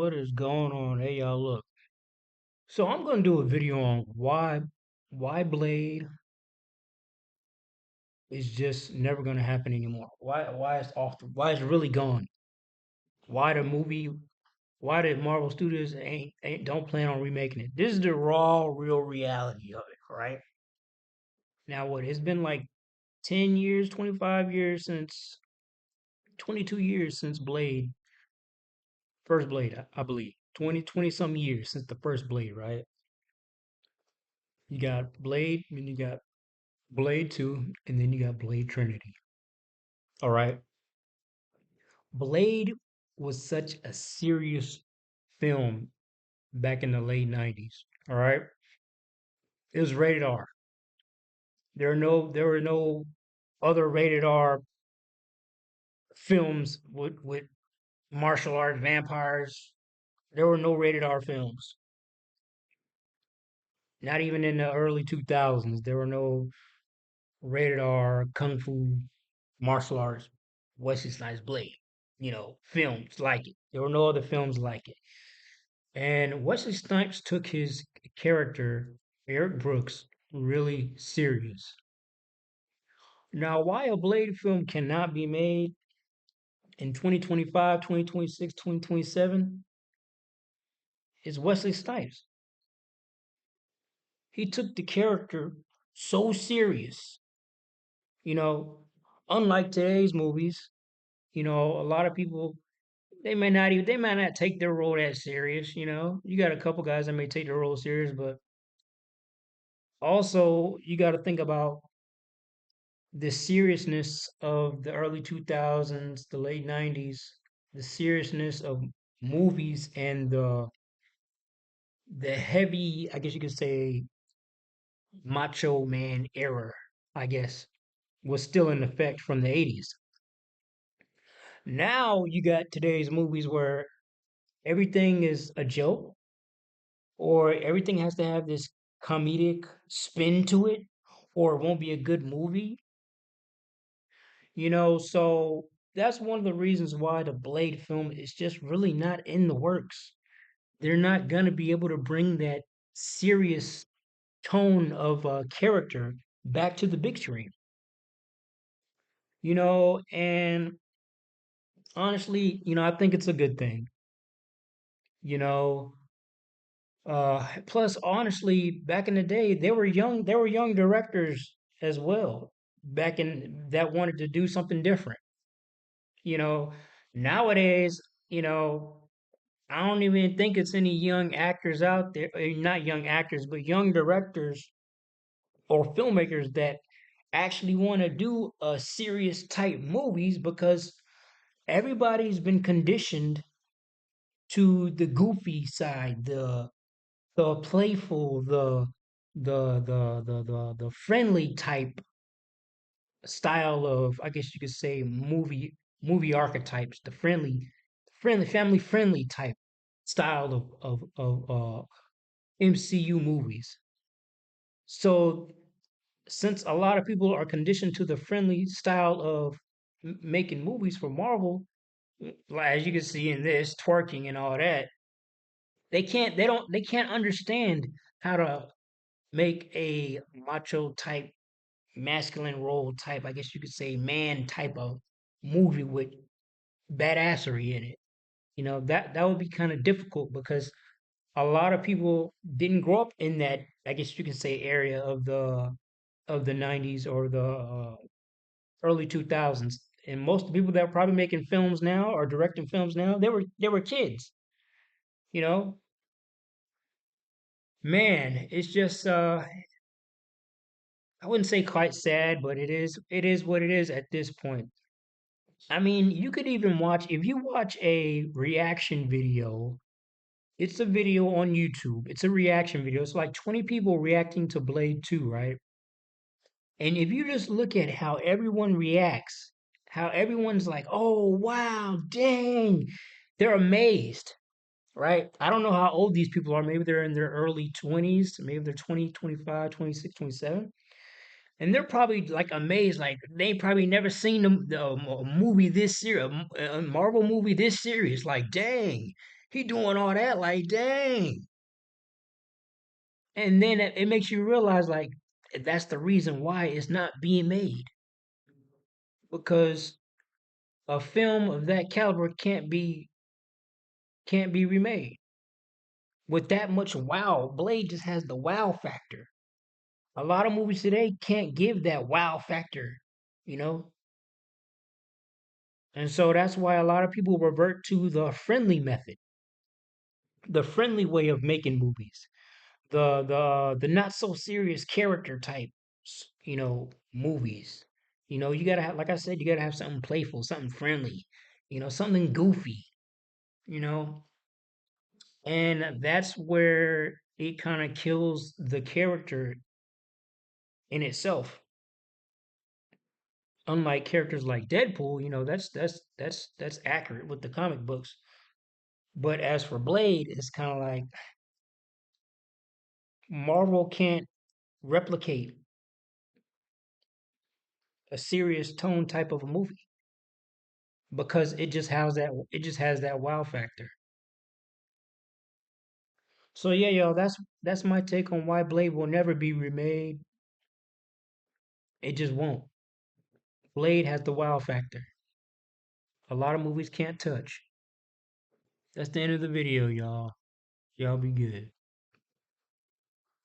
what is going on? Hey y'all, look. So I'm gonna do a video on why Blade is just never gonna happen anymore. Why it's why it's really gone. Why the movie why did Marvel Studios ain't don't plan on remaking it. This is the raw real reality of it, right? Now what it's been like 10 years, 25 years since 22 years since Blade, first Blade, I believe. 20 some years since the first Blade, right? You got Blade, and you got Blade 2, and then you got Blade Trinity. All right. Blade was such a serious film back in the late 90s. All right. It was rated R. There were no other rated R films with martial arts vampires. There were no rated R films. Not even in the early 2000s. There were no rated R kung fu martial arts Wesley Snipes Blade, films like it. There were no other films like it. And Wesley Snipes took his character, Eric Brooks, really serious. Now, why a Blade film cannot be made in 2025, 2026, 2027 is Wesley Snipes. He took the character so serious, you know, unlike today's movies, a lot of people they might not take their role that serious, You got a couple guys that may take their role serious, but also you got to think about the seriousness of the early 2000s, the late 90s, the seriousness of movies and the heavy, I guess you could say, macho man era, I guess, was still in effect from the 80s. Now you got today's movies where everything is a joke or everything has to have this comedic spin to it or it won't be a good movie. So that's one of the reasons why the Blade film is just really not in the works. They're not going to be able to bring that serious tone of character back to the big screen. And honestly, I think it's a good thing. You know, plus honestly, back in the day, there were young directors as well back in that wanted to do something different. You know, nowadays, you know, I don't even think it's any young actors out there, not young actors, but young directors or filmmakers that actually want to do a serious type movies because everybody's been conditioned to the goofy side, the playful, the friendly type style of, I guess you could say, movie archetypes, the friendly family friendly type style of MCU movies. So since a lot of people are conditioned to the friendly style of making movies for Marvel, like as you can see in this twerking and all that, they can't understand how to make a macho type, masculine role type, I guess you could say man type of movie with badassery in it. That would be kind of difficult because a lot of people didn't grow up in that, I guess you can say, area of the 90s or the early 2000s. And most of the people that are probably making films now or directing films now, they were kids. You know, man, it's just I wouldn't say quite sad, but it is what it is at this point. I mean, you could even watch if you watch a reaction video. It's a video on YouTube. It's a reaction video. It's like 20 people reacting to Blade 2, right? And if you just look at how everyone reacts, how everyone's like, "Oh, wow, dang." They're amazed, right? I don't know how old these people are. Maybe they're in their early 20s, maybe they're 20, 25, 26, 27. And they're probably like amazed, like they probably never seen a movie this serious, a Marvel movie this serious. Like, dang, He doing all that, like, dang. And then it makes you realize, like, that's the reason why it's not being made. Because a film of that caliber can't be remade. With that much wow, Blade just has the wow factor. A lot of movies today can't give that wow factor, you know? And so that's why a lot of people revert to the friendly method, the friendly way of making movies, the not so serious character type, movies. You gotta have, like I said, you gotta have something playful, something friendly, something goofy, you know, and that's where it kind of kills the character in itself. Unlike characters like Deadpool, that's accurate with the comic books. But as for Blade, it's kind of like Marvel can't replicate a serious tone type of a movie because it just has that wow factor. So yeah, yo, that's my take on why Blade will never be remade. It just won't. Blade has the wow factor. A lot of movies can't touch. That's the end of the video, y'all. Y'all be good.